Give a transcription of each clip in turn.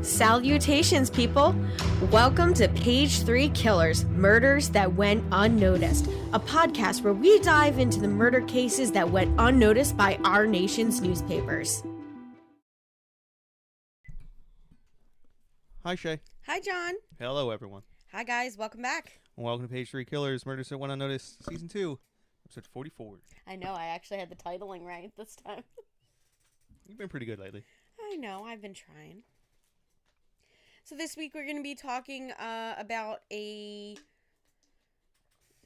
Salutations, people! Welcome to Page 3 Killers, Murders That Went Unnoticed, a podcast where we dive into the murder cases that went unnoticed by our nation's newspapers. Hi, Shay. Hi, John. Hello, everyone. Hi, guys. Welcome back. Welcome to Page 3 Killers, Murders That Went Unnoticed, Season 2, Episode 44. I know, I actually had the titling right this time. You've been pretty good lately. I know, I've been trying. So this week we're going to be talking about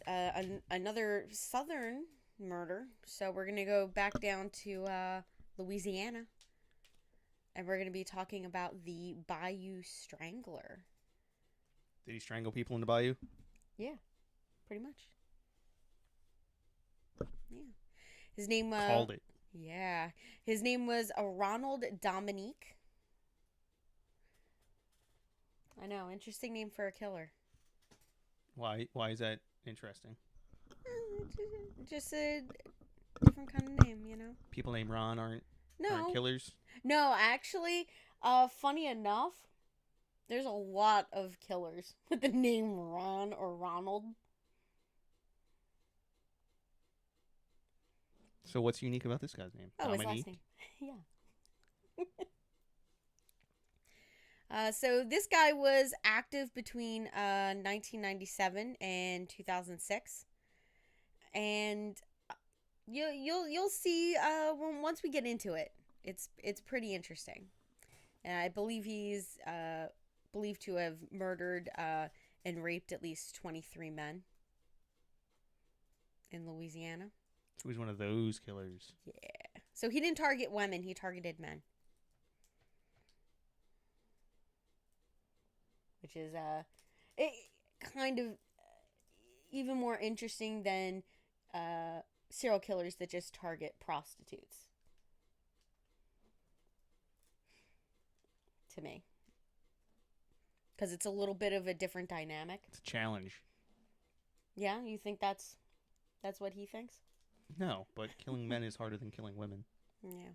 another southern murder. So we're going to go back down to Louisiana. And we're going to be talking about the Bayou Strangler. Did he strangle people in the bayou? Yeah, pretty much. Yeah. His name... Called it. Yeah. His name was Ronald Dominique. I know. Interesting name for a killer. Why is that interesting? Just a different kind of name, you know? People named Ron aren't killers? No, actually, funny enough, there's a lot of killers with the name Ron or Ronald. So what's unique about this guy's name? Oh, Dominique? his last name. Yeah. So this guy was active between 1997 and 2006, and you'll see once we get into it. It's pretty interesting. I believe he's believed to have murdered and raped at least 23 men in Louisiana. So he's one of those killers. Yeah. So he didn't target women; he targeted men. Which is it kind of even more interesting than serial killers that just target prostitutes. To me. Because it's a little bit of a different dynamic. It's a challenge. Yeah? You think that's what he thinks? No, but killing men is harder than killing women. Yeah.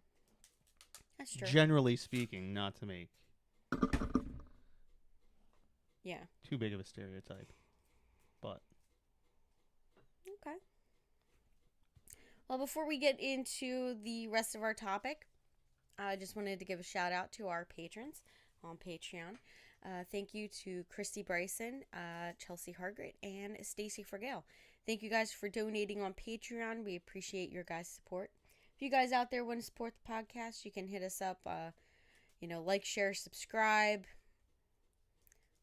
That's true. Generally speaking, not to make too big of a stereotype. But okay. Well, before we get into the rest of our topic, I just wanted to give a shout out to our patrons on Patreon. Thank you to Christy Bryson, Chelsea Hargrett, and Stacey Fragale. Thank you guys for donating on Patreon. We appreciate your guys' support. If you guys out there want to support the podcast, you can hit us up, like, share, subscribe,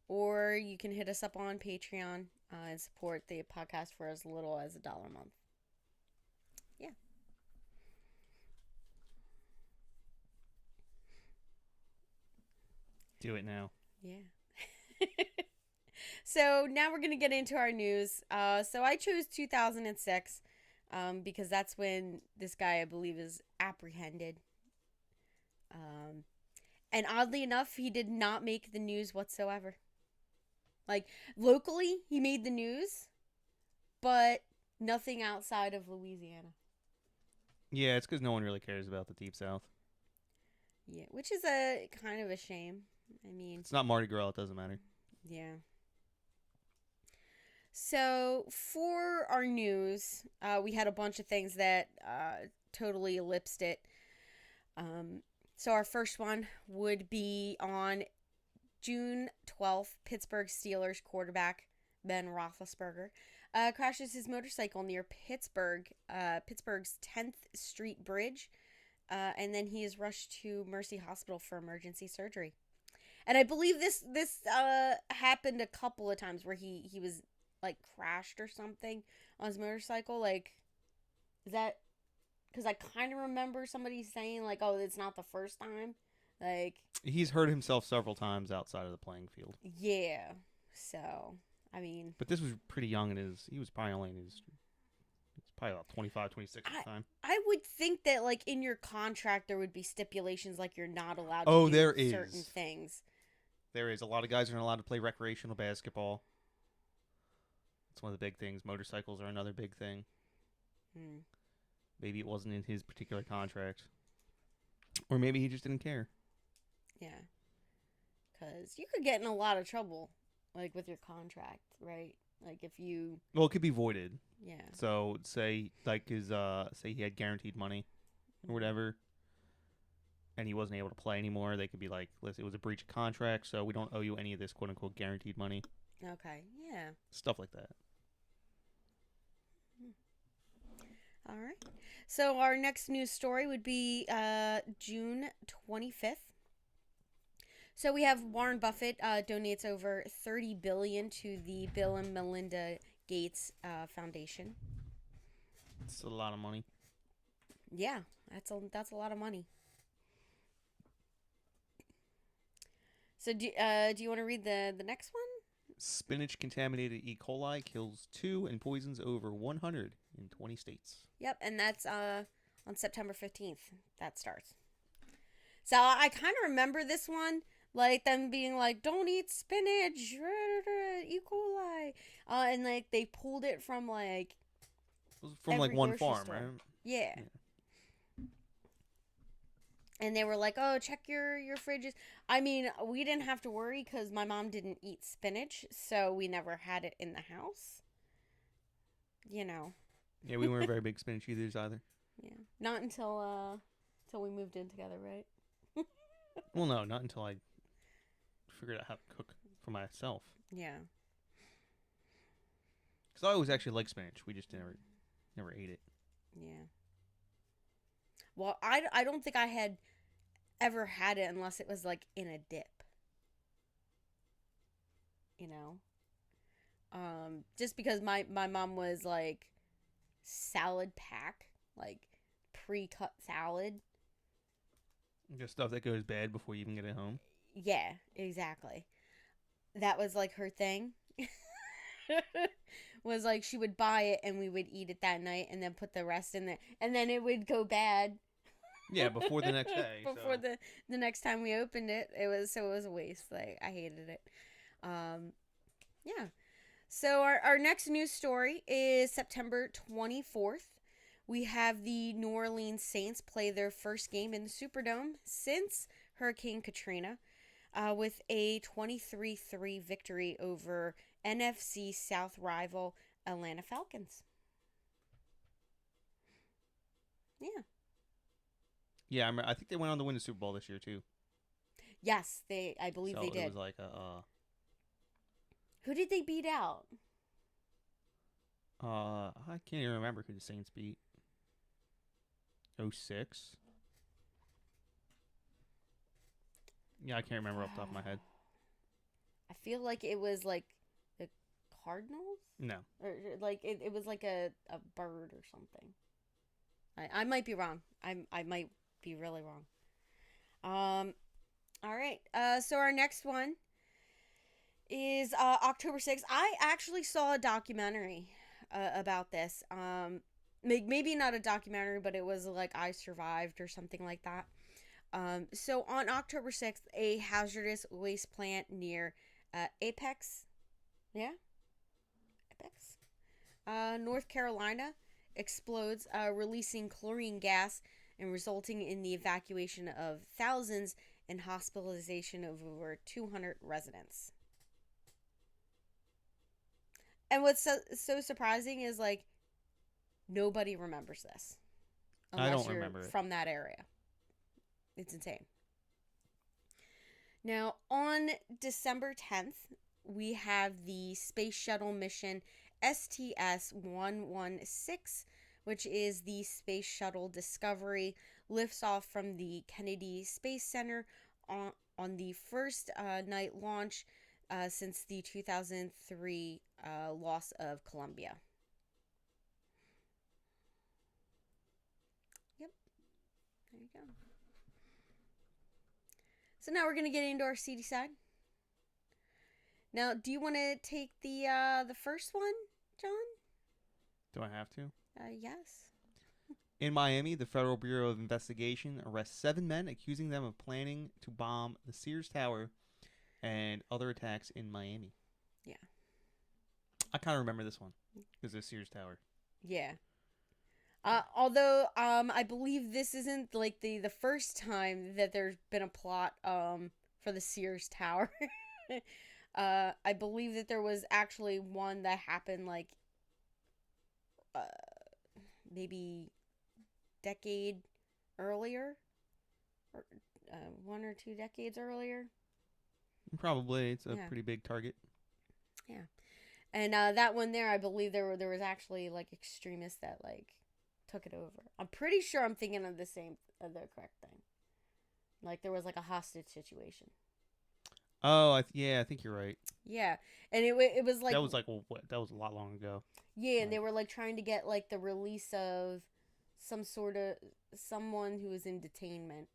or you can hit us up on Patreon and support the podcast for as little as $1 a month. Yeah. do it now. Yeah. So now we're going to get into our news. So I chose 2006 because that's when this guy, I believe, is apprehended. And oddly enough, he did not make the news whatsoever. Like, locally, he made the news, but nothing outside of Louisiana. Yeah, it's because no one really cares about the Deep South. Yeah, which is a kind of a shame. I mean... It's not Mardi Gras, it doesn't matter. Yeah. So, for our news, we had a bunch of things that totally ellipsed it. So, our first one would be on June 12th, Pittsburgh Steelers quarterback Ben Roethlisberger crashes his motorcycle near Pittsburgh's 10th Street Bridge, and then he is rushed to Mercy Hospital for emergency surgery. And I believe this happened a couple of times where he was, like, crashed or something on his motorcycle. Like, is that... Because I kind of remember somebody saying, like, oh, it's not the first time. Like... He's hurt himself several times outside of the playing field. Yeah. So, I mean... But this was pretty young in his... He was probably only in his... He's probably about 25, 26 at the time. I would think that, like, in your contract there would be stipulations like you're not allowed to do certain things. There is. A lot of guys aren't allowed to play recreational basketball. It's one of the big things. Motorcycles are another big thing. Maybe it wasn't in his particular contract. Or maybe he just didn't care. Yeah. because you could get in a lot of trouble, like with your contract, right? Like if you, Well, it could be voided. yeah, So say like his say he had guaranteed money or whatever, and he wasn't able to play anymore. They could be like, listen, it was a breach of contract, so we don't owe you any of this quote unquote guaranteed money. okay, yeah, Stuff like that. all right. So our next news story would be June 25th. So we have Warren Buffett donates over $30 billion to the Bill and Melinda Gates Foundation. It's a lot of money. Yeah, that's a lot of money. So do you want to read the next one? Spinach contaminated E. coli kills 2 and poisons over 100 in 20 states. Yep, and that's on September 15th. That starts. So I kind of remember this one, like them being like, "Don't eat spinach, E. coli," and like they pulled it from like It was from every like one grocery farm, store. right? Yeah. And they were like, "Oh, check your fridges." I mean, we didn't have to worry because my mom didn't eat spinach, so we never had it in the house. You know. Yeah, we weren't very big spinach eaters either. Yeah. Not until we moved in together, right? Well, no, not until I figured out how to cook for myself. Yeah. Because I always actually liked spinach. We just never ate it. Yeah. Well, I don't think I had ever had it unless it was like in a dip. You know? Just because my mom was like salad pack, like pre-cut salad. Just stuff that goes bad before you even get it home. Yeah, exactly. That was like her thing. Was like she would buy it and we would eat it that night and then put the rest in there and then it would go bad. Yeah, before the next day. Before the next time we opened it, it was a waste. Like I hated it. Yeah. So our next news story is September 24th. We have the New Orleans Saints play their first game in the Superdome since Hurricane Katrina, with a 23-3 victory over NFC South rival Atlanta Falcons. Yeah. Yeah, I think they went on to win the Super Bowl this year too. Yes, I believe they did. It was like Who did they beat out? I can't even remember who the Saints beat. 06. Yeah, I can't remember off the top of my head. I feel like it was like the Cardinals? No. Or like it was like a bird or something. I might be wrong. I might be really wrong. All right. So our next one is October 6th. I actually saw a documentary about this. Maybe not a documentary, but it was like I Survived or something like that. So on October 6th, a hazardous waste plant near Apex, North Carolina explodes, releasing chlorine gas and resulting in the evacuation of thousands and hospitalization of over 200 residents. And what's so surprising is like nobody remembers this I don't remember it. From that area. It's insane. Now, on December 10th, we have the Space Shuttle mission STS-116, which is the Space Shuttle Discovery, lifts off from the Kennedy Space Center on the first night launch since the 2003 loss of Columbia. Yep. There you go. So now we're going to get into our seedy side. Now, do you want to take the first one, John? Do I have to? Yes. In Miami, the Federal Bureau of Investigation arrests 7 men, accusing them of planning to bomb the Sears Tower and other attacks in Miami. Yeah. I kind of remember this one because of Sears Tower. Yeah. Although I believe this isn't like the first time that there's been a plot for the Sears Tower. I believe that there was actually one that happened like maybe decade earlier, or 1 or 2 decades earlier. Probably. It's a Yeah. pretty big target. Yeah. And that one there, I believe there was actually like extremists that like took it over. I'm pretty sure I'm thinking of the correct thing. Like there was like a hostage situation. Oh, I think you're right. Yeah, and it was like That was like that was a lot long ago. yeah, and they were like trying to get like the release of someone who was in detainment,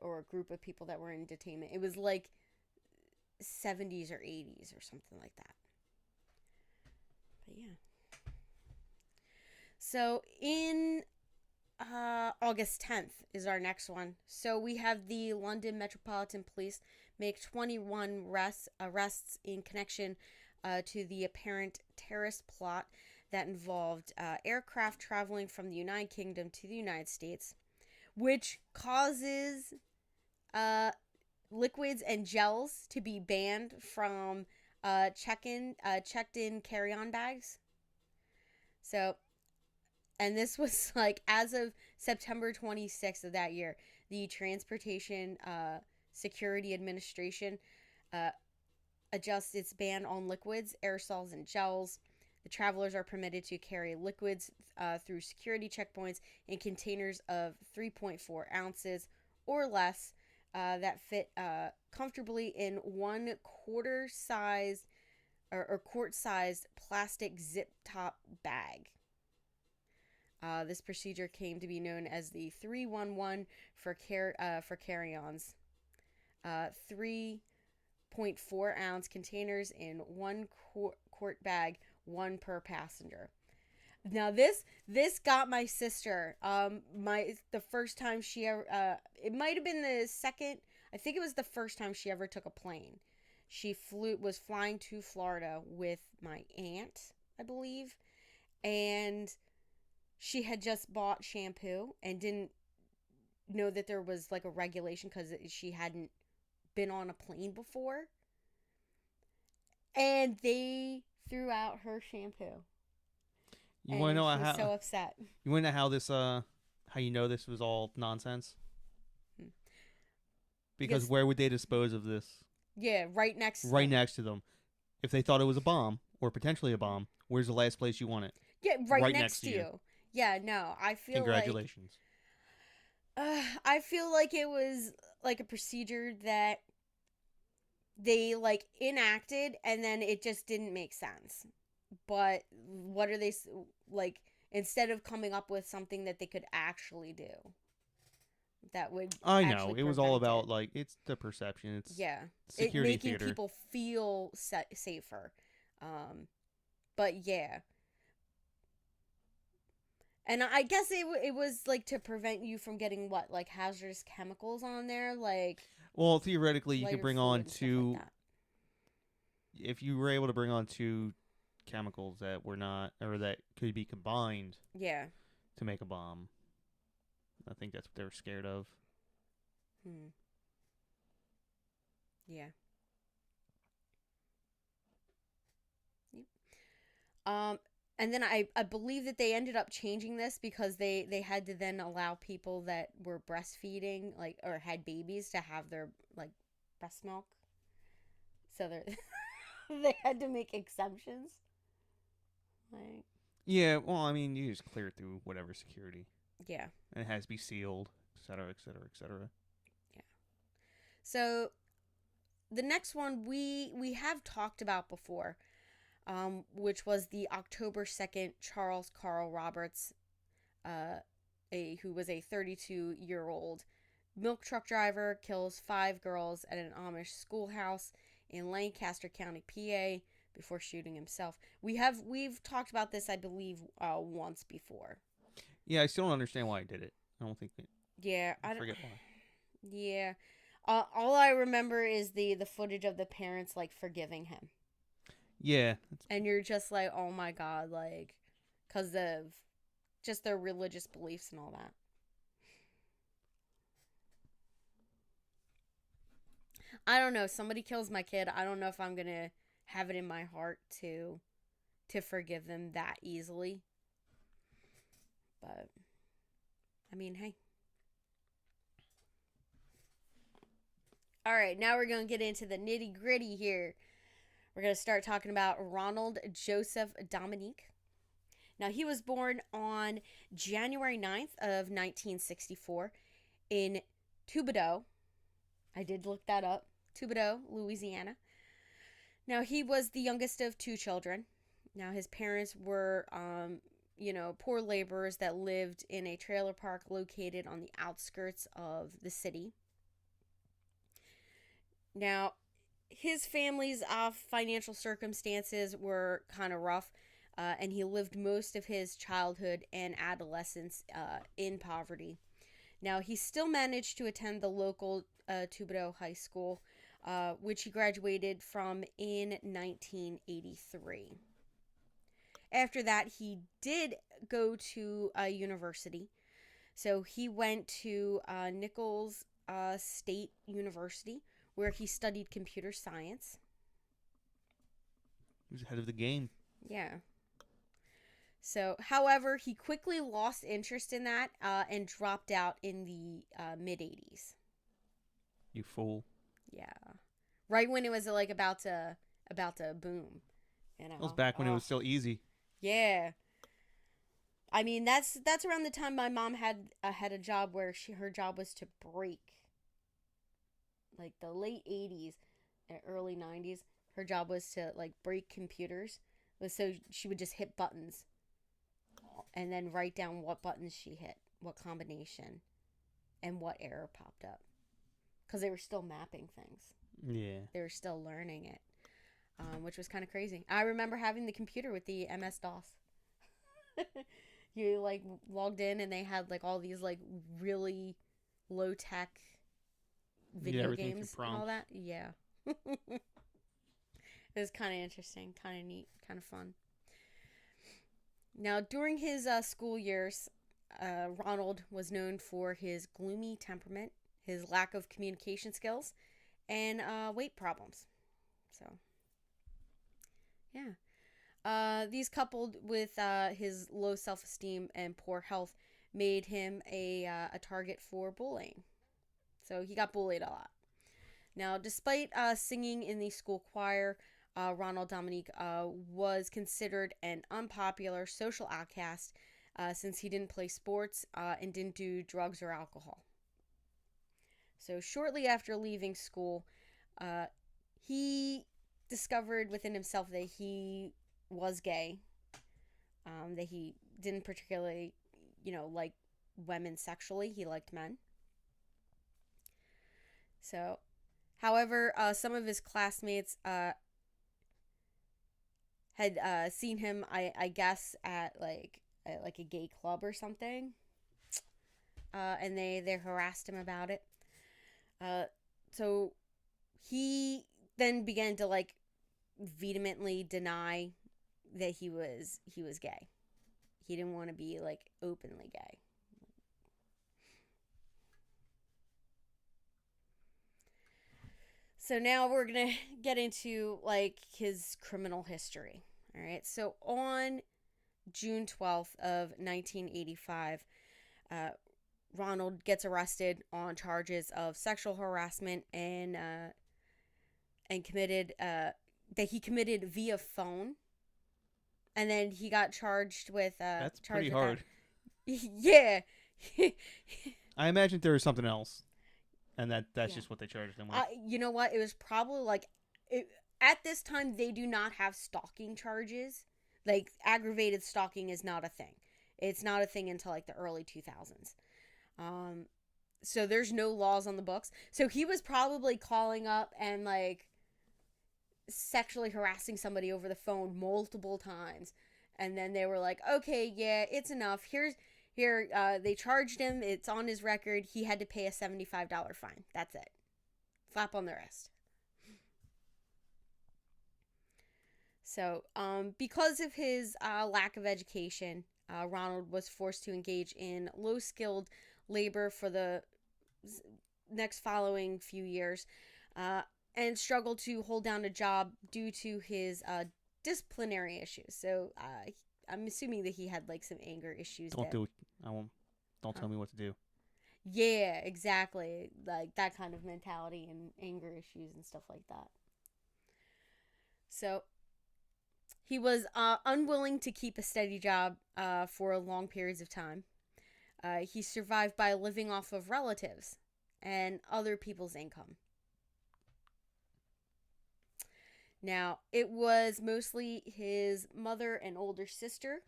or a group of people that were in detainment. It was like 70s or 80s or something like that. But yeah. So in August 10th is our next one. So we have the London Metropolitan Police make 21 arrests in connection to the apparent terrorist plot that involved aircraft traveling from the United Kingdom to the United States, which causes liquids and gels to be banned from checked-in carry-on bags. So, and this was like as of September 26th of that year, the Transportation Security Administration adjusts its ban on liquids, aerosols, and gels. The travelers are permitted to carry liquids through security checkpoints in containers of 3.4 ounces or less that fit comfortably in 1/4 size or quart-sized plastic zip-top bag. This procedure came to be known as the 311 for carry-ons. 3.4-ounce containers in 1 quart bag, 1 per passenger. Now this got my sister. The first time she ever, it might have been the second. I think it was the first time she ever took a plane. She was flying to Florida with my aunt, I believe, and she had just bought shampoo and didn't know that there was like a regulation because she hadn't been on a plane before. And they threw out her shampoo. You want to know she was so upset. You want to know how this how you know this was all nonsense? Because where would they dispose of this? Yeah, right next to them. If they thought it was a bomb or potentially a bomb, where's the last place you want it? Yeah, right next to you. Yeah, no, I feel Congratulations. I feel like it was like a procedure that they like enacted and then it just didn't make sense. But what are they like, instead of coming up with something that they could actually do that would I know it was all about like it's the perception. It's security making theater. People feel safer. But yeah. And I guess it was like to prevent you from getting what, like hazardous chemicals on there, like. Well, theoretically, you could bring on two. Like if you were able to bring on two chemicals that were not, or that could be combined. Yeah. To make a bomb. I think that's what they were scared of. Yeah. Yep. And then I believe that they ended up changing this because they had to then allow people that were breastfeeding, like, or had babies to have their, like, breast milk. So they had to make exemptions. Like. Yeah, well, I mean, you just clear it through whatever security. Yeah. And it has to be sealed, etc., etc., etc. Yeah. So the next one we have talked about before, which was the October 2nd Charles Carl Roberts, who was a 32-year-old milk truck driver, kills 5 girls at an Amish schoolhouse in Lancaster County, PA, before shooting himself. We've talked about this, I believe, once before. Yeah, I still don't understand why I did it. I don't think. I forget why. Yeah, all I remember is the footage of the parents like forgiving him. Yeah. And you're just like, oh my god, like, because of just their religious beliefs and all that. I don't know. Somebody kills my kid. I don't know if I'm going to have it in my heart to forgive them that easily. But, I mean, hey. All right, now we're going to get into the nitty gritty here. We're going to start talking about Ronald Joseph Dominique. Now, he was born on January 9th of 1964 in Thibodaux. I did look that up. Thibodaux, Louisiana. Now, he was the youngest of two children. Now, his parents were, poor laborers that lived in a trailer park located on the outskirts of the city. Now, his family's financial circumstances were kind of rough, and he lived most of his childhood and adolescence in poverty. Now, he still managed to attend the local Thibodaux High School, which he graduated from in 1983. After that, he did go to a university. So he went to Nichols State University, where he studied computer science. He was ahead of the game. Yeah. So, however, he quickly lost interest in that and dropped out in the mid-'80s. You fool. Yeah. Right when it was like about to boom. That was back when it was still easy. Yeah. I mean, that's around the time my mom had a job where her job was to break. Like the late 80s and early 90s, her job was to like break computers. So she would just hit buttons and then write down what buttons she hit, what combination, and what error popped up. Because they were still mapping things. Yeah. They were still learning it, which was kind of crazy. I remember having the computer with the MS-DOS. You like logged in and they had like all these like really low-tech video games and all that. Yeah. It was kind of interesting, kind of neat, kind of fun. Now, during his school years, Ronald was known for his gloomy temperament, his lack of communication skills, and weight problems. So, yeah. These coupled with his low self-esteem and poor health made him a target for bullying. So he got bullied a lot. Now, despite singing in the school choir, Ronald Dominique was considered an unpopular social outcast since he didn't play sports and didn't do drugs or alcohol. So shortly after leaving school, he discovered within himself that he was gay, that he didn't particularly, like women sexually. He liked men. So, however, some of his classmates had seen him, I guess, at a gay club or something, and they harassed him about it. So he then began to vehemently deny that he was gay. He didn't want to be openly gay. So now we're going to get into his criminal history. All right. So on June 12th of 1985, Ronald gets arrested on charges of sexual harassment and committed that he committed via phone. And then he got charged with that's pretty hard. Yeah. I imagine there was something else. And that's just what they charged him with. You know what? It was probably at this time, they do not have stalking charges. Aggravated stalking is not a thing. It's not a thing until the early 2000s. So there's no laws on the books. So he was probably calling up and sexually harassing somebody over the phone multiple times. And then they were like, okay, yeah, it's enough. Here, they charged him. It's on his record. He had to pay a $75 fine. That's it. Slap on the wrist. So, because of his lack of education, Ronald was forced to engage in low-skilled labor for the next following few years. and struggled to hold down a job due to his disciplinary issues. So I'm assuming that he had like some anger issues. Don't do it. I won't. Don't tell me what to do. Yeah, exactly. Like that kind of mentality and anger issues and stuff like that. So he was unwilling to keep a steady job for long periods of time. He survived by living off of relatives and other people's income. Now, it was mostly his mother and older sister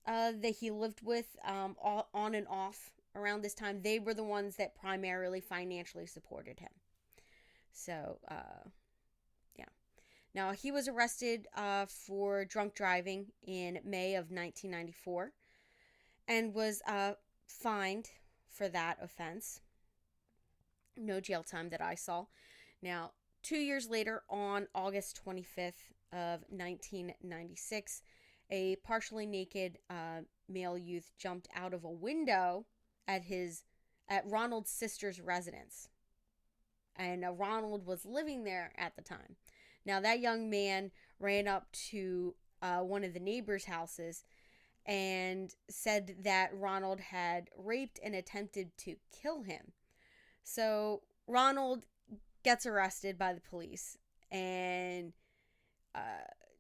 that he lived with on and off around this time. They were the ones that primarily financially supported him. So, yeah. Now, he was arrested for drunk driving in May of 1994 and was fined for that offense. No jail time that I saw. Now, 2 years later, on August 25th of 1996, a partially naked male youth jumped out of a window at Ronald's sister's residence. And Ronald was living there at the time. Now, that young man ran up to one of the neighbors' houses and said that Ronald had raped and attempted to kill him. So, Ronald gets arrested by the police and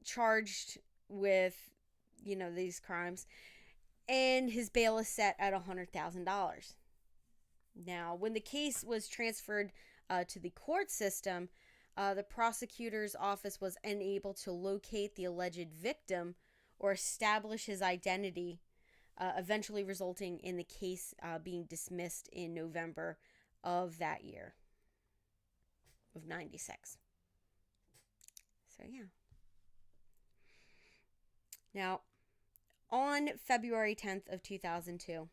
charged with, these crimes. And his bail is set at $100,000. Now, when the case was transferred to the court system, the prosecutor's office was unable to locate the alleged victim or establish his identity, eventually resulting in the case being dismissed in November of that year of 96. So, yeah. Now, on February 10th of 2002,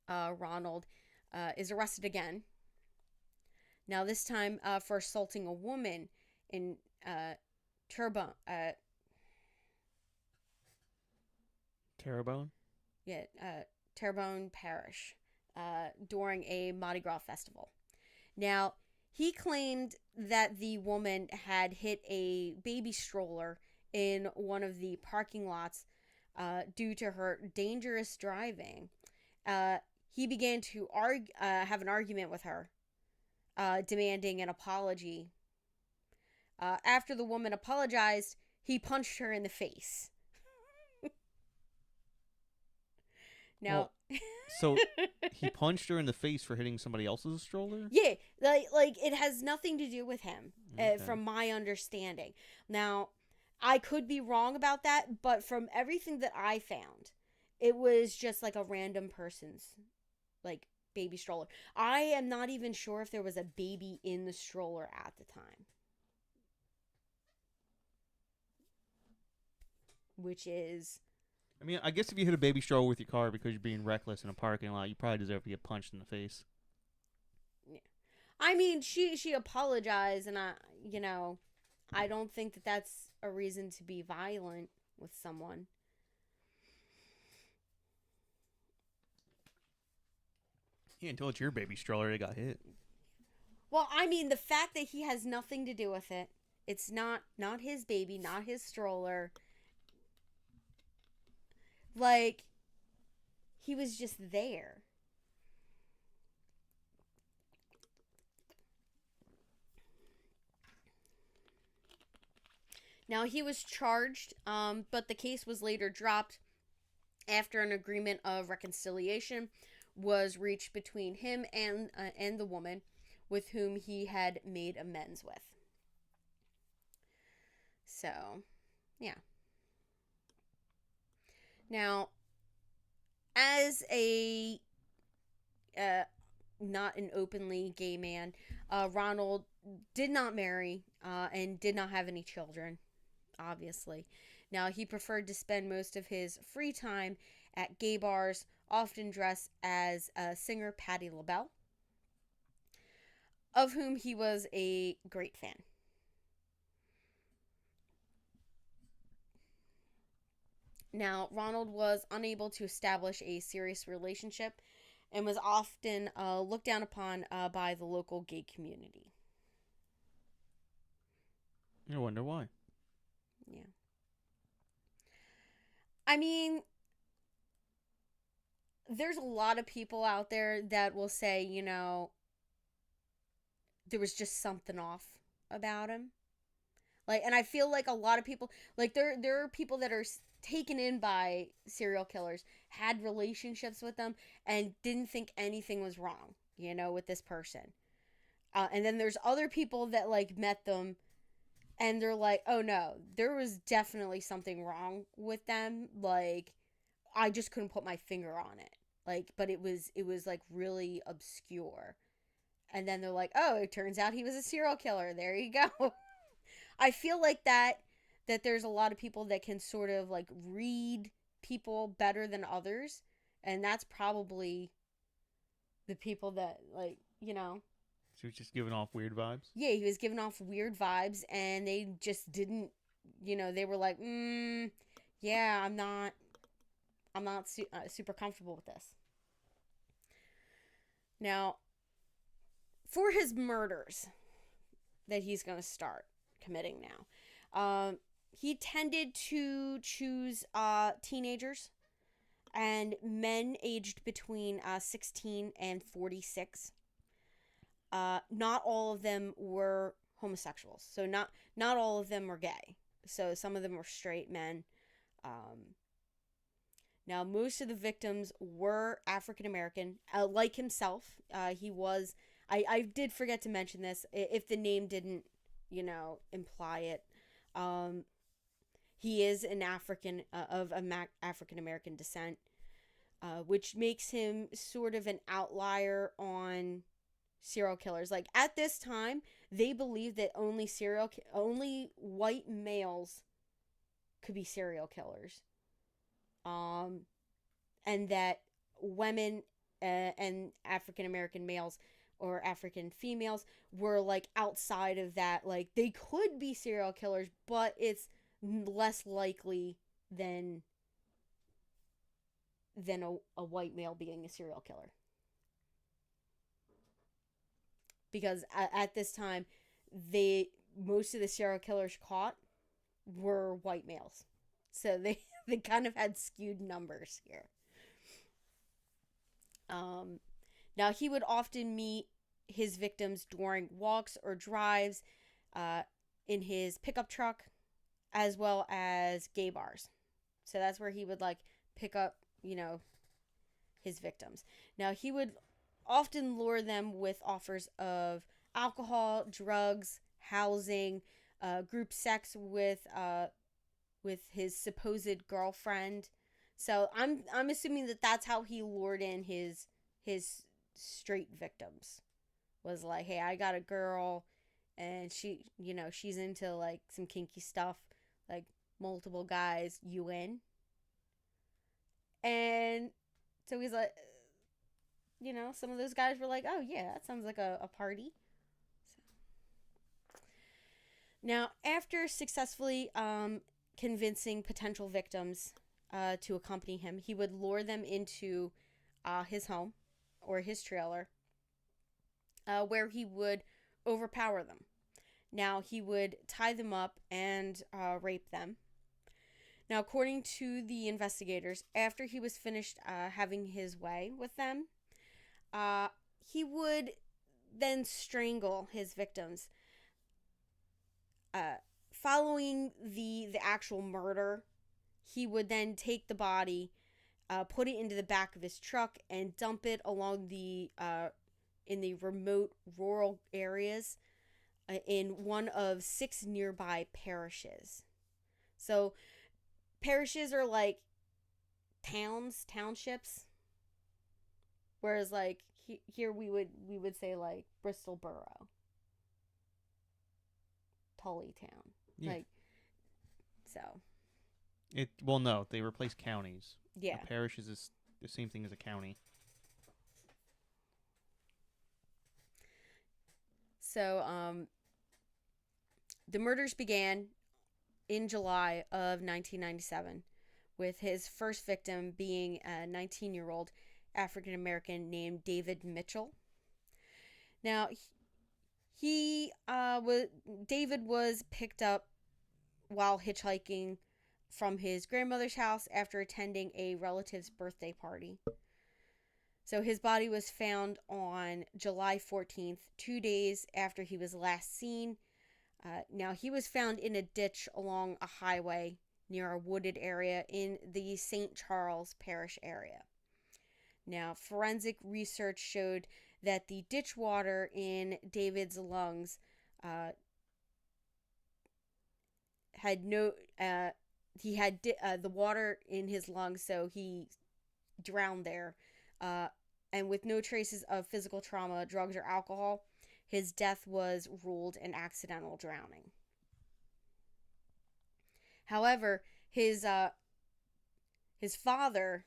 Ronald is arrested again. Now, this time for assaulting a woman in Terrebonne. Terrebonne? Yeah, Terrebonne Parish during a Mardi Gras festival. Now, he claimed that the woman had hit a baby stroller in one of the parking lots due to her dangerous driving. He began to have an argument with her, demanding an apology. After the woman apologized, he punched her in the face. Now, so he punched her in the face for hitting somebody else's stroller? Yeah, like it has nothing to do with him, Okay. from my understanding. Now, I could be wrong about that, but from everything that I found, it was just like a random person's, like, baby stroller. I am not even sure if there was a baby in the stroller at the time. Which is... I mean, I guess if you hit a baby stroller with your car because you're being reckless in a parking lot, you probably deserve to get punched in the face. Yeah. I mean, she apologized, and I don't think that that's a reason to be violent with someone. Yeah, until it's your baby stroller that got hit. Well, I mean, the fact that he has nothing to do with it. It's not his baby, not his stroller. Like, he was just there. Now, he was charged, but the case was later dropped after an agreement of reconciliation was reached between him and the woman with whom he had made amends with. So, yeah. Now, as a not an openly gay man, Ronald did not marry and did not have any children, obviously. Now, he preferred to spend most of his free time at gay bars, often dressed as singer Patti LaBelle, of whom he was a great fan. Now, Ronald was unable to establish a serious relationship and was often looked down upon by the local gay community. I wonder why. Yeah. I mean, there's a lot of people out there that will say, there was just something off about him. Like, and I feel like a lot of people, like, there are people that are taken in by serial killers, had relationships with them, and didn't think anything was wrong, with this person. And then there's other people that, like, met them, and they're like, oh no, there was definitely something wrong with them. Like, I just couldn't put my finger on it. Like, but it was like really obscure. And then they're like, oh, it turns out he was a serial killer. There you go. I feel like that there's a lot of people that can sort of like read people better than others, and that's probably the people that, like, So he was just giving off weird vibes? yeah, he was giving off weird vibes, and they just didn't, they were like, yeah, I'm not super comfortable with this. Now, for his murders that he's going to start committing now, he tended to choose teenagers and men aged between 16 and 46. Not all of them were homosexuals, so not all of them were gay. So some of them were straight men. Now, most of the victims were African American, like himself. He was. I did forget to mention this. If the name didn't, imply it, he is an African of African American descent, which makes him sort of an outlier on serial killers. Like, at this time, they believed that only white males could be serial killers. And that women and African American males or African females were, like, outside of that. Like, they could be serial killers, but it's less likely than a white male being a serial killer. Because at this time, most of the serial killers caught were white males. So they kind of had skewed numbers here. Now, he would often meet his victims during walks or drives in his pickup truck, as well as gay bars. So that's where he would, like, pick up, his victims. Now, he would often lure them with offers of alcohol, drugs, housing, group sex with his supposed girlfriend. So I'm assuming that that's how he lured in his straight victims. Was like, hey, I got a girl, and she, she's into, like, some kinky stuff, like multiple guys, you in? And so he's like, some of those guys were like, oh yeah, that sounds like a party. So. Now, after successfully convincing potential victims to accompany him, he would lure them into his home or his trailer, where he would overpower them. Now, he would tie them up and rape them. Now, according to the investigators, after he was finished having his way with them, he would then strangle his victims. Following the actual murder, he would then take the body, put it into the back of his truck, and dump it along in the remote rural areas in one of 6 nearby parishes. So parishes are like townships, whereas, like, here we would say, like, Bristol Borough, Tully Town, yeah. Like, so. Well, no, they replace counties. Yeah. A parish is the same thing as a county. So, the murders began in July of 1997, with his first victim being a 19-year-old African American named David Mitchell. Now, David was picked up while hitchhiking from his grandmother's house after attending a relative's birthday party. So his body was found on July 14th, 2 days after he was last seen. Now, he was found in a ditch along a highway near a wooded area in the St. Charles Parish area. Now, forensic research showed that the ditch water in David's lungs had no. He had the water in his lungs, so he drowned there. And with no traces of physical trauma, drugs, or alcohol, his death was ruled an accidental drowning. However, his father,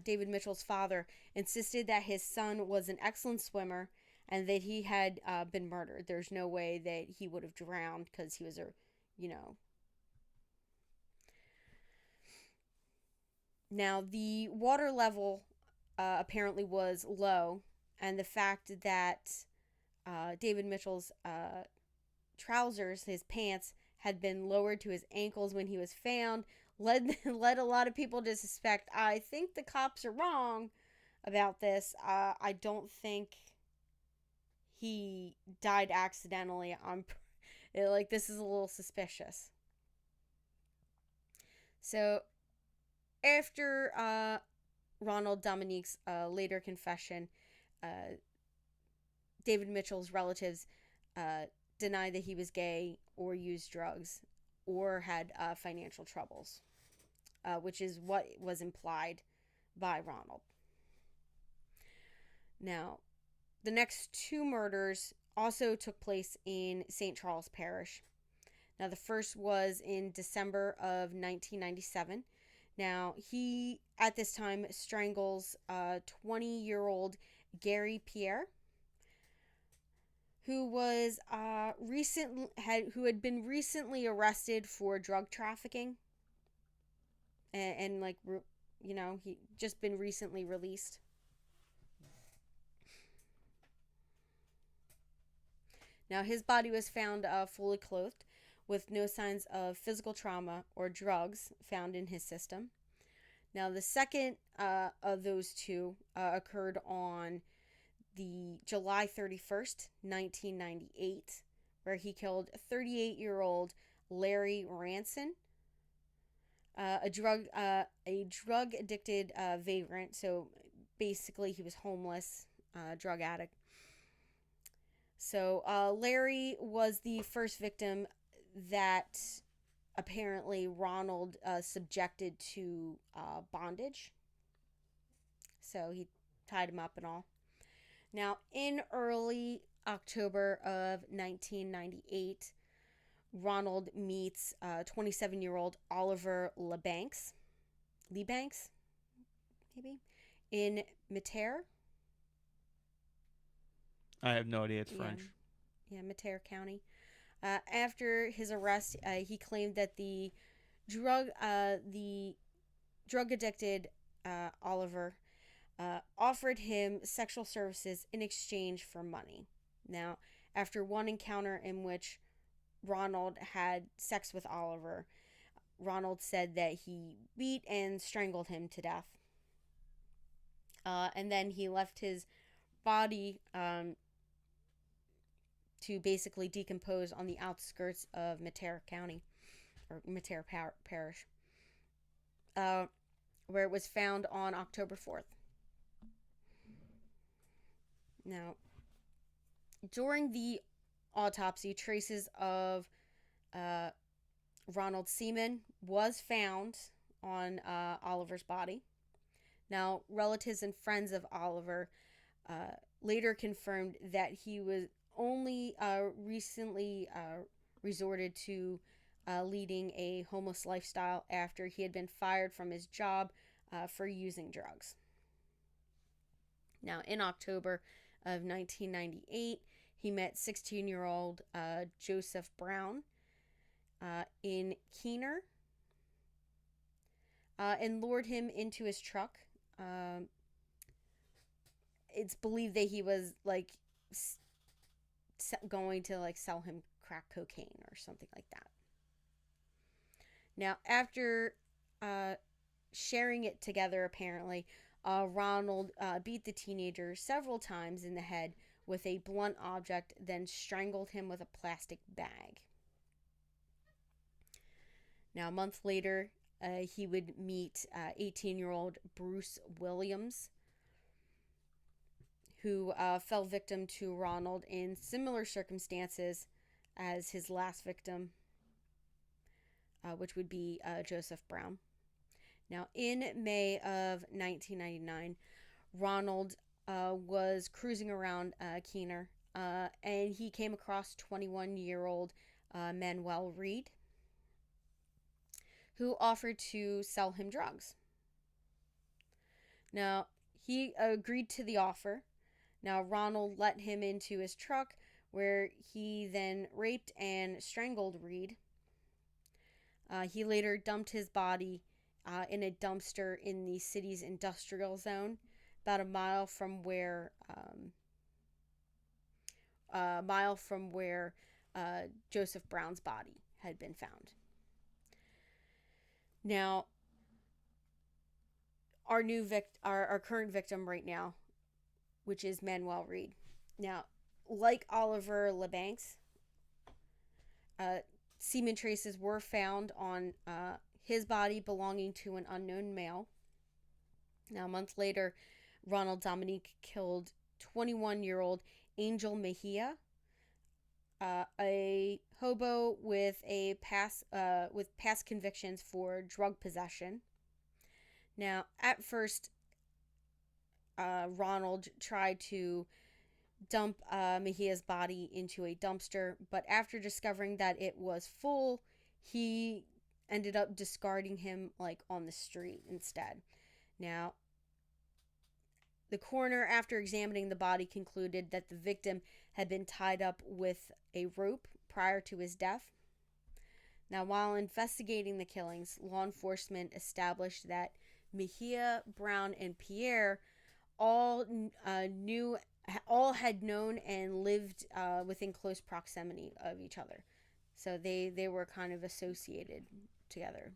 David Mitchell's father, insisted that his son was an excellent swimmer and that he had been murdered. There's no way that he would have drowned because he was Now, the water level apparently was low, and the fact that David Mitchell's trousers, his pants, had been lowered to his ankles when he was found led a lot of people to suspect, I think the cops are wrong about this. I don't think he died accidentally. This is a little suspicious. So after Ronald Dominique's later confession, David Mitchell's relatives denied that he was gay or used drugs or had financial troubles, which is what was implied by Ronald. Now, the next two murders also took place in St. Charles Parish. Now, the first was in December of 1997. Now, he, at this time, strangles 20-year-old Gary Pierre, who had been recently arrested for drug trafficking, and he just been recently released. Now, his body was found fully clothed, with no signs of physical trauma or drugs found in his system. Now, the second of those two occurred on the July 31st, 1998, where he killed 38-year-old Larry Ranson, a drug-addicted vagrant. So basically, he was homeless, drug addict. So Larry was the first victim that apparently Ronald subjected to bondage. So he tied him up and all. Now, in early October of 1998, Ronald meets 27-year-old Oliver LeBanks, maybe, in Mater. I have no idea. It's French. Yeah, Mater County. After his arrest, he claimed that the drug-addicted Oliver offered him sexual services in exchange for money. Now, after one encounter in which Ronald had sex with Oliver, Ronald said that he beat and strangled him to death. And then he left his body to basically decompose on the outskirts of Mater County, or Mater Parish, where it was found on October 4th. Now, during the autopsy, traces of Ronald's semen was found on Oliver's body. Now, relatives and friends of Oliver later confirmed that he was only recently resorted to leading a homeless lifestyle after he had been fired from his job for using drugs. Now, in October of 1998, he met 16-year-old Joseph Brown in Keener and lured him into his truck. It's believed that he was going to like sell him crack cocaine or something like that. Now, after sharing it together, apparently, Ronald beat the teenager several times in the head with a blunt object, then strangled him with a plastic bag. Now, a month later, he would meet 18-year-old Bruce Williams, who fell victim to Ronald in similar circumstances as his last victim, which would be Joseph Brown. Now, in May of 1999, Ronald was cruising around Keener, and he came across 21-year-old Manuel Reed, who offered to sell him drugs. Now, he agreed to the offer. Now, Ronald let him into his truck, where he then raped and strangled Reed. He later dumped his body in a dumpster in the city's industrial zone, about a mile from where Joseph Brown's body had been found. Now, our current victim right now, which is Manuel Reed. Now, like Oliver LeBancs, semen traces were found on his body belonging to an unknown male. Now, a month later, Ronald Dominique killed 21-year-old Angel Mejia, a hobo with past convictions for drug possession. Now, at first, Ronald tried to dump Mejia's body into a dumpster, but after discovering that it was full, he ended up discarding him like on the street instead. Now, the coroner, after examining the body, concluded that the victim had been tied up with a rope prior to his death. Now, while investigating the killings, law enforcement established that Mejia, Brown, and Pierre all had known and lived within close proximity of each other. So they were kind of associated together.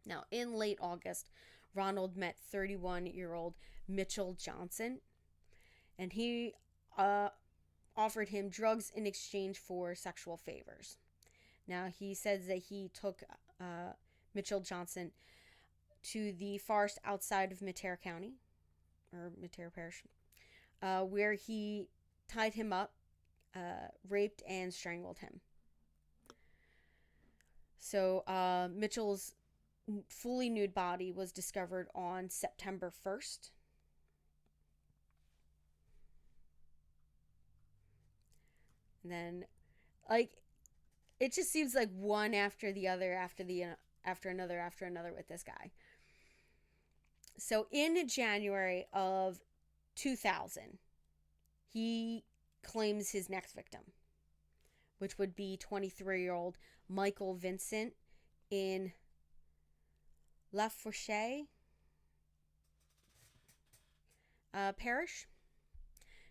Now, in late August, Ronald met 31-year-old Mitchell Johnson, and he offered him drugs in exchange for sexual favors. Now, he says that he took Mitchell Johnson to the forest outside of Mater County, or Mater Parish, where he tied him up, raped, and strangled him. So Mitchell's fully nude body was discovered on September 1st. And then, like, it just seems like one after the other, after another with this guy. So in January of 2000, he claims his next victim, which would be 23-year-old Michael Vincent in La Fourche Parish.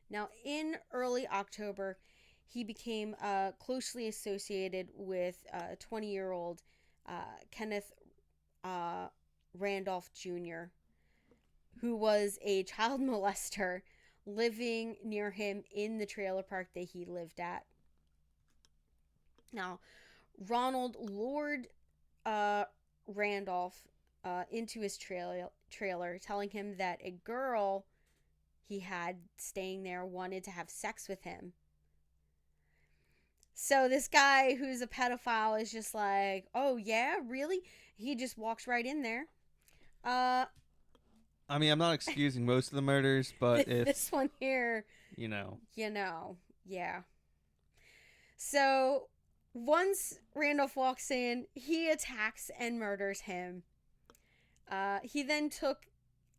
Now, in early October, he became closely associated with 20-year-old Kenneth Randolph Jr., who was a child molester living near him in the trailer park that he lived at. Now, Ronald lured Randolph into his trailer, telling him that a girl he had staying there wanted to have sex with him. So this guy who's a pedophile is just like, oh yeah, really? He just walks right in there. I mean, I'm not excusing most of the murders, but if this one here, you know, yeah. So once Randolph walks in, he attacks and murders him. He then took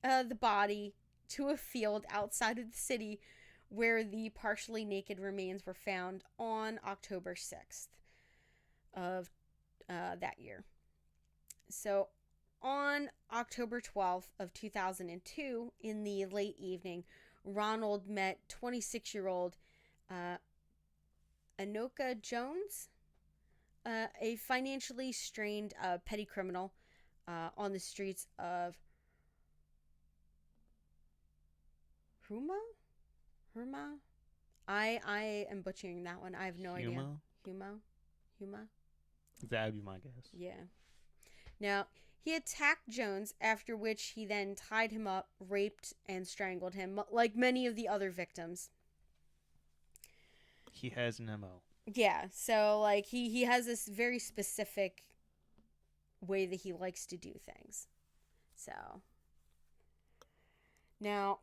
the body to a field outside of the city where the partially naked remains were found on October 6th of that year. So on October 12th of 2002, in the late evening, Ronald met 26-year-old Anoka Jones, a financially strained petty criminal on the streets of Huma? Huma? I am butchering that one. I have no idea. Huma? That would be my guess. Yeah. Now, he attacked Jones, after which he then tied him up, raped, and strangled him, like many of the other victims. He has an MO. Yeah, so, like, he has this very specific way that he likes to do things. So, now,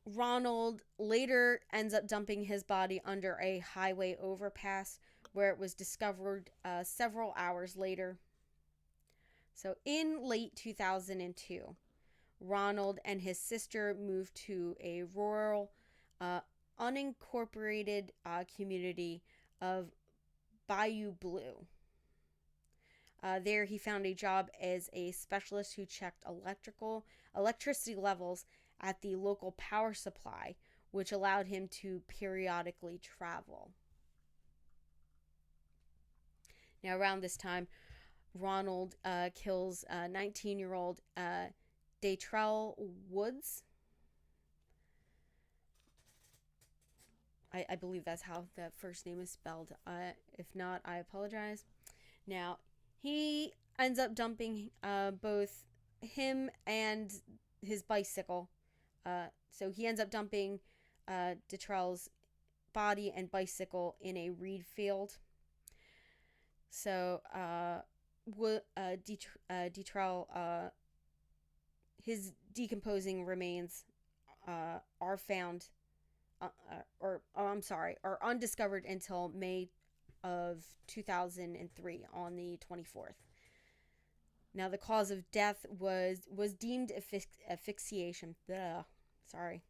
Ronald later ends up dumping his body under a highway overpass, where it was discovered several hours later. So in late 2002, Ronald and his sister moved to a rural, unincorporated community of Bayou Blue. There he found a job as a specialist who checked electricity levels at the local power supply, which allowed him to periodically travel. Now, around this time, Ronald kills 19-year-old Datrell Woods. I believe that's how the first name is spelled. If not, I apologize. Now, he ends up dumping both him and his bicycle. So he ends up dumping Datrell's body and bicycle in a reed field. So, Datrell, his decomposing remains are found, are undiscovered until May of 2003 on the 24th. Now, the cause of death was deemed asphyxiation. Sorry.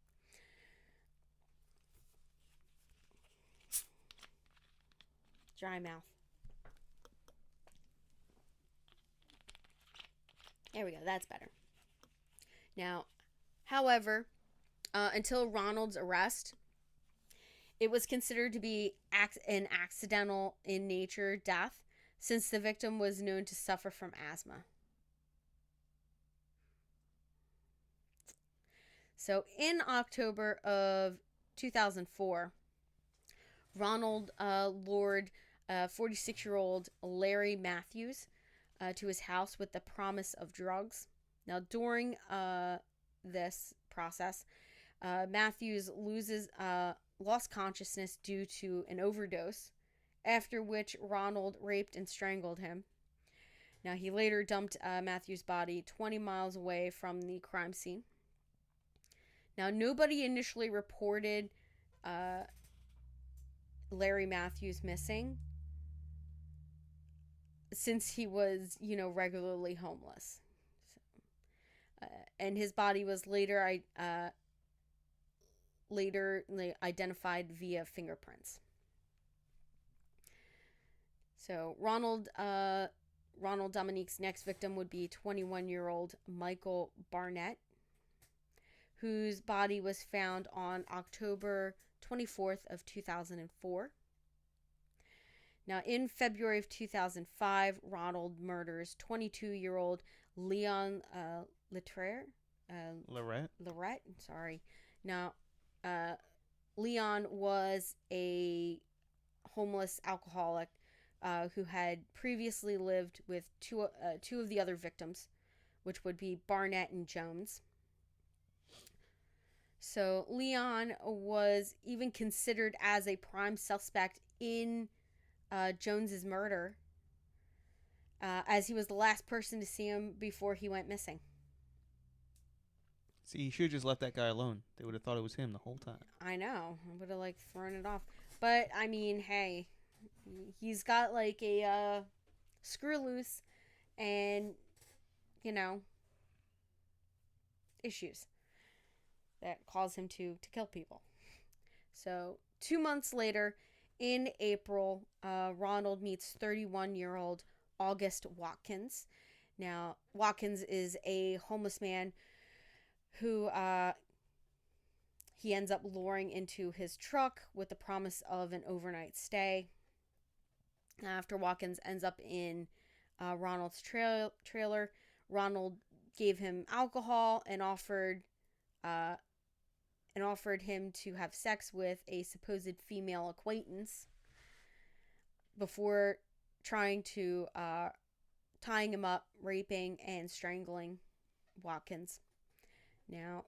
Dry mouth. There we go. That's better. Now, however, until Ronald's arrest, it was considered to be an accidental in nature death, since the victim was known to suffer from asthma. So, in October of 2004, Ronald lured 46-year-old Larry Matthews to his house with the promise of drugs. Now, during this process, Matthews lost consciousness due to an overdose, after which Ronald raped and strangled him. Now, he later dumped Matthews' body 20 miles away from the crime scene. Now, nobody initially reported Larry Matthews missing, since he was, regularly homeless. So, and his body was later identified via fingerprints. So Ronald Dominique's next victim would be 21-year-old Michael Barnett, whose body was found on October 24th of 2004. Now, in February of 2005, Ronald murders 22-year-old Leon Lorette. Sorry. Now, Leon was a homeless alcoholic who had previously lived with two of the other victims, which would be Barnett and Jones. So Leon was even considered as a prime suspect in Jones's murder, as he was the last person to see him before he went missing. See, you should have just left that guy alone. They would have thought it was him the whole time. I know. I would have, thrown it off. But, I mean, hey, he's got, a screw loose and, issues that cause him to kill people. So, 2 months later, in April, Ronald meets 31-year-old August Watkins. Now, Watkins is a homeless man who he ends up luring into his truck with the promise of an overnight stay. After Watkins ends up in Ronald's trailer, Ronald gave him alcohol and offered him to have sex with a supposed female acquaintance before trying to tying him up, raping, and strangling Watkins. Now,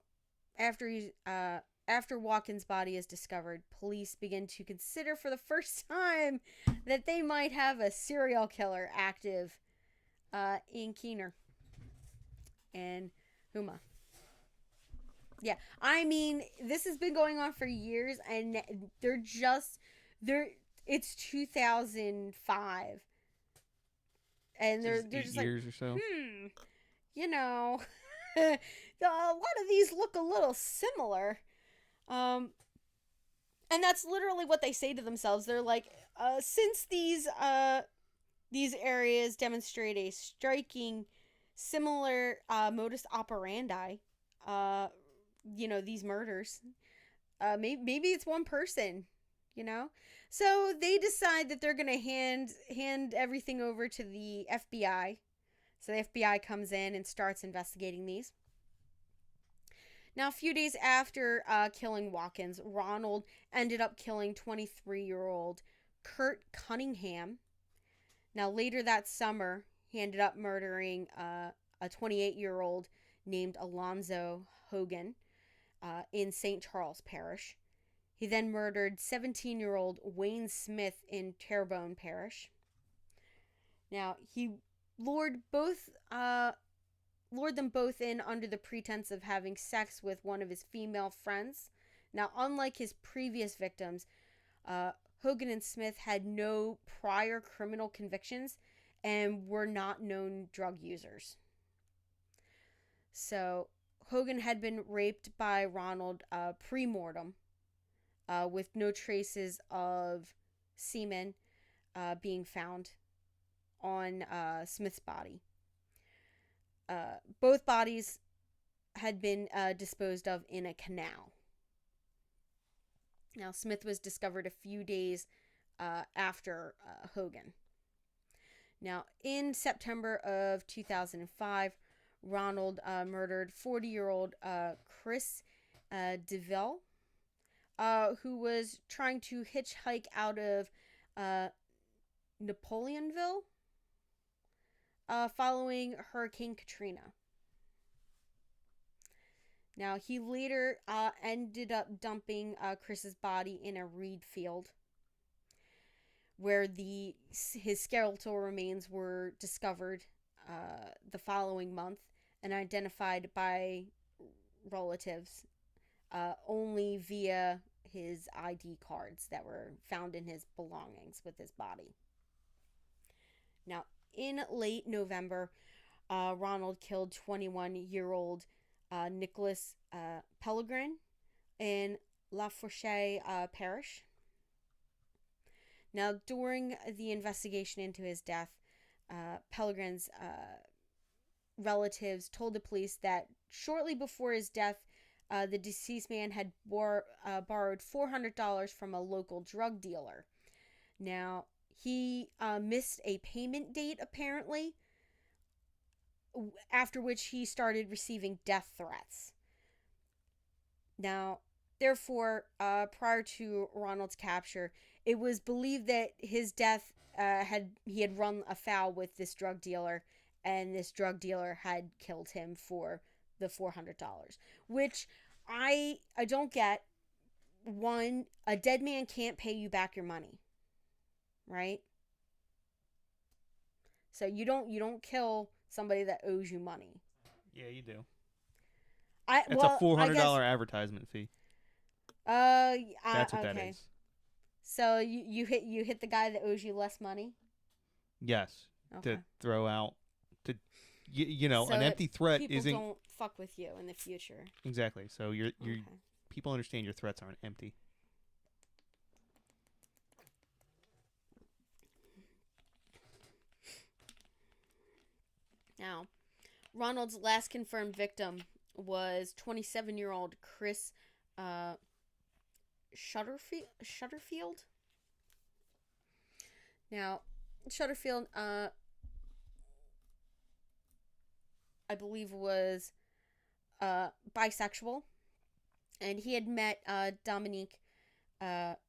after Watkins' body is discovered, police begin to consider for the first time that they might have a serial killer active in Keener and Huma. Yeah, I mean, this has been going on for years, and it's 2005. And they're just like, years or so. You know, a lot of these look a little similar. And that's literally what they say to themselves. They're like, since these areas demonstrate a striking similar modus operandi, these murders, maybe it's one person, So they decide that they're going to hand everything over to the FBI. So the FBI comes in and starts investigating these. Now, a few days after killing Watkins, Ronald ended up killing 23-year-old Kurt Cunningham. Now, later that summer, he ended up murdering a 28-year-old named Alonzo Hogan in St. Charles Parish. He then murdered 17-year-old Wayne Smith in Terrebonne Parish. Now, he lured them both in under the pretense of having sex with one of his female friends. Now, unlike his previous victims, Hogan and Smith had no prior criminal convictions and were not known drug users. So, Hogan had been raped by Ronald pre-mortem with no traces of semen being found on Smith's body. Both bodies had been disposed of in a canal. Now, Smith was discovered a few days after Hogan. Now, in September of 2005, Ronald murdered 40-year-old Chris DeVille, who was trying to hitchhike out of Napoleonville following Hurricane Katrina. Now, he later ended up dumping Chris's body in a reed field where his skeletal remains were discovered the following month and identified by relatives only via his ID cards that were found in his belongings with his body. Now, in late November, Ronald killed 21-year-old Nicholas Pellegrin in La Fourche Parish. Now, during the investigation into his death, Pellegrin's relatives told the police that shortly before his death, the deceased man had borrowed $400 from a local drug dealer. Now, he missed a payment date, apparently, after which he started receiving death threats. Now, therefore, prior to Ronald's capture, it was believed that his death he had run afoul with this drug dealer, and this drug dealer had killed him for the $400, which I don't get. One, a dead man can't pay you back your money, right? So you don't kill somebody that owes you money. Yeah, you do. It's a $400 advertisement fee. That's what that is. So you hit the guy that owes you less money? Yes. Okay. To throw out so an empty threat isn't. People don't fuck with you in the future. Exactly. So you're people understand your threats aren't empty. Now, Ronald's last confirmed victim was 27-year-old Chris Shutterfield. Now, Shutterfield, I believe, was bisexual, and he had met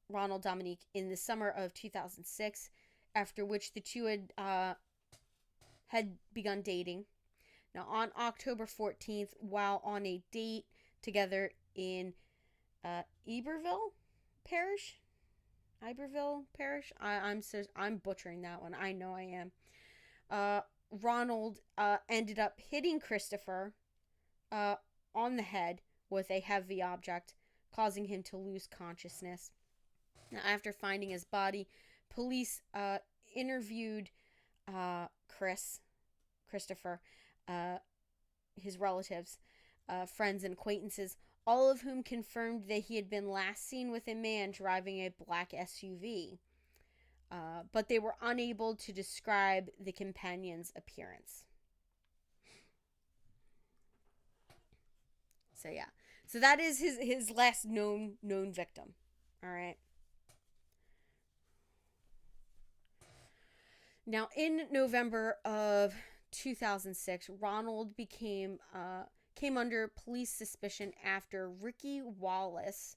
Ronald Dominique, in the summer of 2006, after which the two had begun dating. Now, on October 14th, while on a date together in Iberville Parish. I'm butchering that one. I know I am. Ronald ended up hitting Christopher on the head with a heavy object, causing him to lose consciousness. Now, after finding his body, police interviewed Christopher, his relatives, friends, and acquaintances, all of whom confirmed that he had been last seen with a man driving a black SUV. But they were unable to describe the companion's appearance. So yeah. So that is his last known victim. All right. Now, in November of 2006, Ronald came under police suspicion after Ricky Wallace,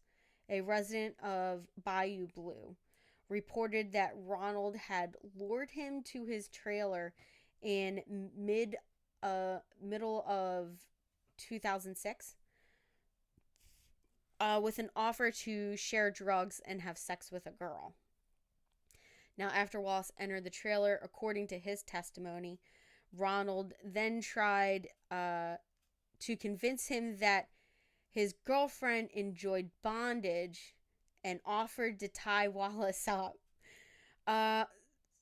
a resident of Bayou Blue, reported that Ronald had lured him to his trailer in middle of 2006 with an offer to share drugs and have sex with a girl. Now, after Wallace entered the trailer, according to his testimony, Ronald then tried to convince him that his girlfriend enjoyed bondage and offered to tie Wallace up.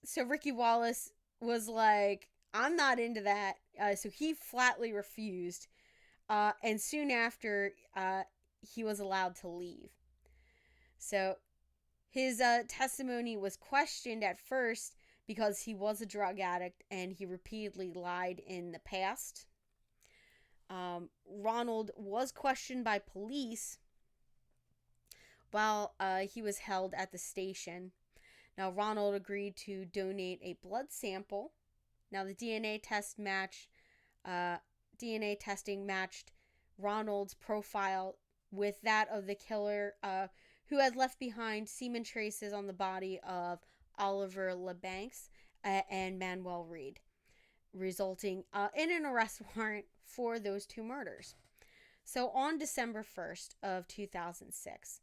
So Ricky Wallace was like, I'm not into that. So he flatly refused. And soon after, he was allowed to leave. So his testimony was questioned at first because he was a drug addict and he repeatedly lied in the past. Ronald was questioned by police while he was held at the station. Now, Ronald agreed to donate a blood sample. Now, the DNA testing matched Ronald's profile with that of the killer, who had left behind semen traces on the body of Oliver LeBanks and Manuel Reed, resulting in an arrest warrant for those two murders. So on December 1st of 2006,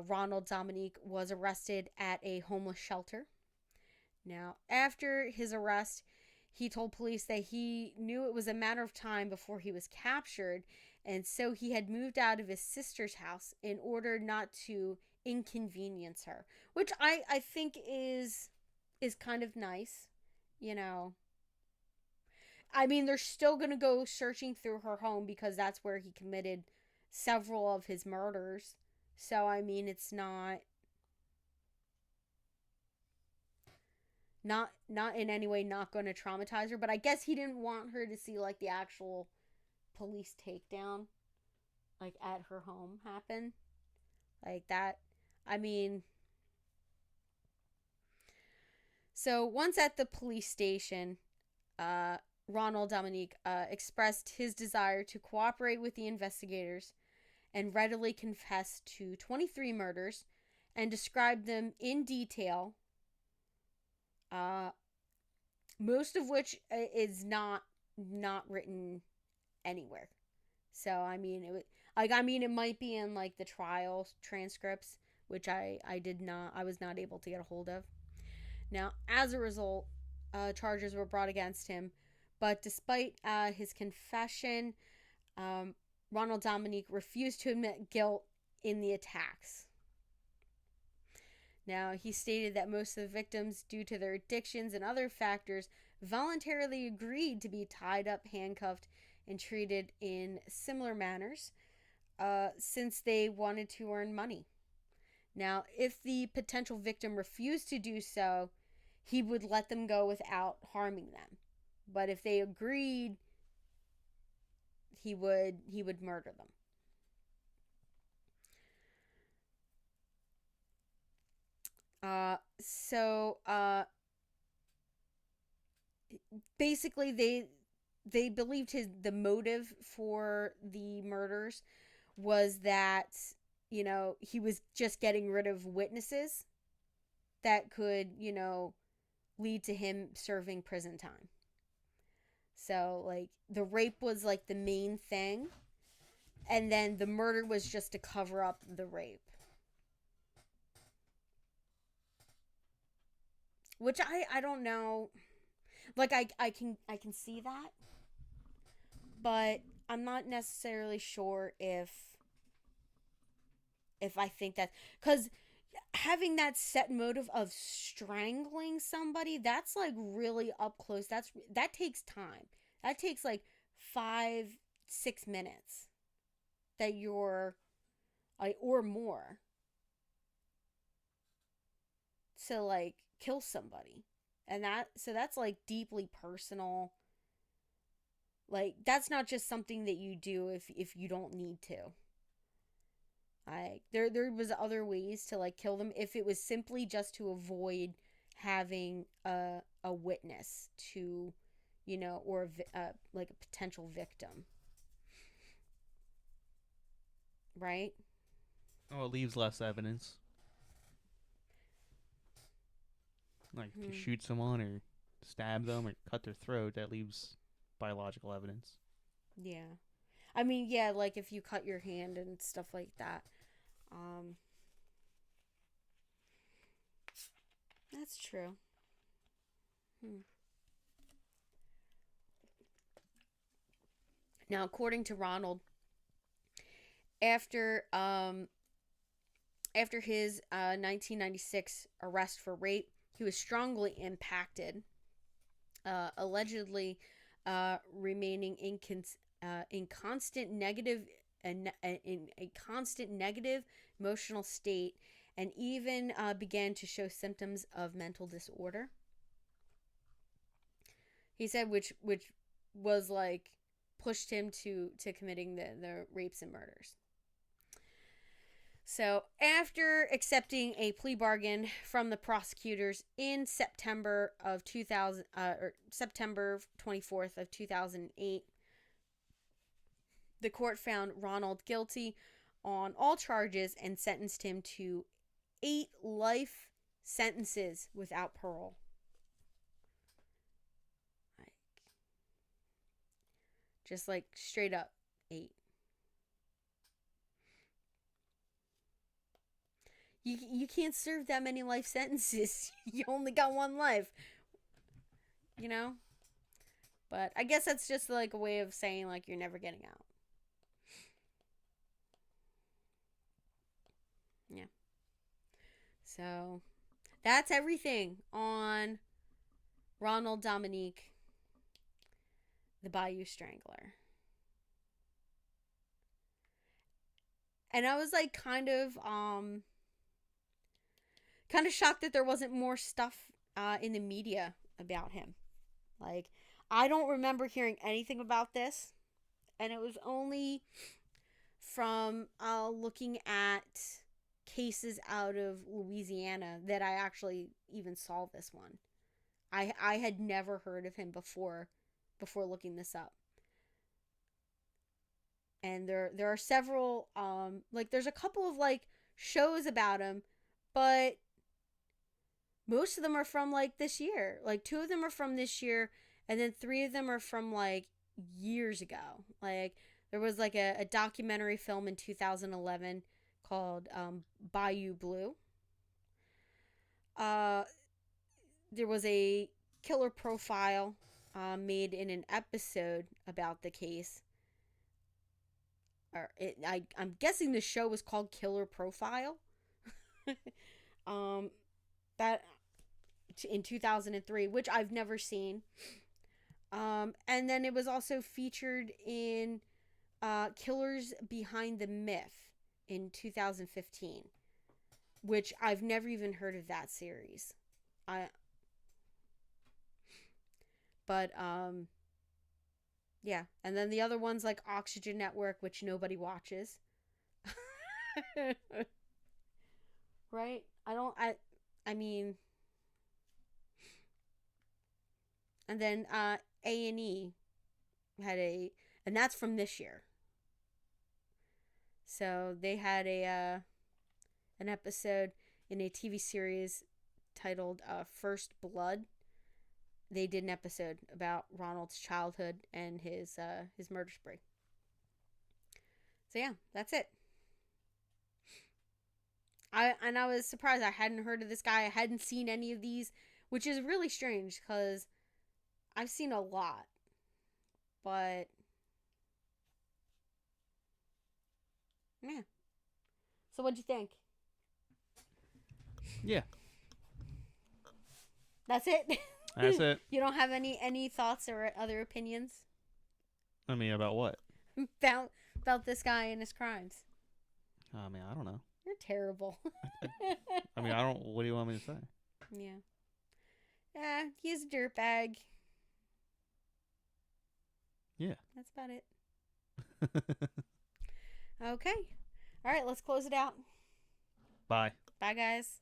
Ronald Dominique was arrested at a homeless shelter. Now, after his arrest, he told police that he knew it was a matter of time before he was captured, and so he had moved out of his sister's house in order not to inconvenience her, which I think is kind of nice, you know. I mean, they're still going to go searching through her home because that's where he committed several of his murders. So, I mean, it's not in any way not going to traumatize her, but I guess he didn't want her to see, like, the actual police takedown, like, at her home happen. Like, that, I mean. So, once at the police station, Ronald Dominique expressed his desire to cooperate with the investigators and readily confessed to 23 murders and described them in detail, most of which is not written anywhere. So, I mean, it might be in, like, the trial transcripts, which I was not able to get a hold of. Now, as a result, charges were brought against him, but despite his confession, Ronald Dominique refused to admit guilt in the attacks. Now, he stated that most of the victims, due to their addictions and other factors, voluntarily agreed to be tied up, handcuffed, and treated in similar manners, since they wanted to earn money. Now, if the potential victim refused to do so, he would let them go without harming them. But if they agreed, he would murder them. So basically they believed the motive for the murders was that, he was just getting rid of witnesses that could, lead to him serving prison time. So, like, the rape was, like, the main thing, and then the murder was just to cover up the rape. Which I don't know. Like, I can see that, but I'm not necessarily sure if I think that, because having that set motive of strangling somebody, that's like really up close. That takes time. That takes like 5-6 minutes that you're or more to like kill somebody. And that's like deeply personal. Like, that's not just something that you do if you don't need to. Like, there was other ways to like kill them if it was simply just to avoid having a witness to, or like a potential victim, right? Oh, it leaves less evidence. Like if you shoot someone or stab them or cut their throat, that leaves biological evidence. Yeah. I mean, yeah, like if you cut your hand and stuff like that. Um, that's true. Hmm. Now, according to Ronald, after after his 1996 arrest for rape, he was strongly impacted, allegedly remaining in constant negative in a constant negative emotional state, and even began to show symptoms of mental disorder. He said, which was like pushed him to committing the rapes and murders. So, after accepting a plea bargain from the prosecutors in September of 2000, or September 24th of 2008, the court found Ronald guilty on all charges and sentenced him to 8 life sentences without parole. Like, just like straight up 8. You can't serve that many life sentences. You only got one life. You know? But I guess that's just like a way of saying like you're never getting out. Yeah. So that's everything on Ronald Dominique, the Bayou Strangler. And I was like kind of shocked that there wasn't more stuff in the media about him. Like, I don't remember hearing anything about this, and it was only from looking at cases out of Louisiana that I actually even saw this one. I had never heard of him before looking this up. And there are several like there's a couple of like shows about him, but most of them are from like this year. Like 2 of them are from this year, and then 3 of them are from like years ago. Like there was like a documentary film in 2011 called Bayou Blue. There was a killer profile made in an episode about the case. I'm guessing the show was called Killer Profile. That in 2003, which I've never seen. And then it was also featured in Killers Behind the Myth in 2015, which I've never even heard of that series. Yeah, and then the other ones like Oxygen Network, which nobody watches. Right? I mean, and then A&E had and that's from this year. So they had an episode in a TV series titled First Blood. They did an episode about Ronald's childhood and his murder spree. So yeah, that's it. I was surprised. I hadn't heard of this guy. I hadn't seen any of these, which is really strange because I've seen a lot. But yeah. So what'd you think? Yeah. That's it? That's it. You don't have any thoughts or other opinions? I mean, about what? About this guy and his crimes. I mean, I don't know. You're terrible. I mean, what do you want me to say? Yeah. Yeah, he's a dirtbag. Yeah. That's about it. Okay. All right, let's close it out. Bye. Bye, guys.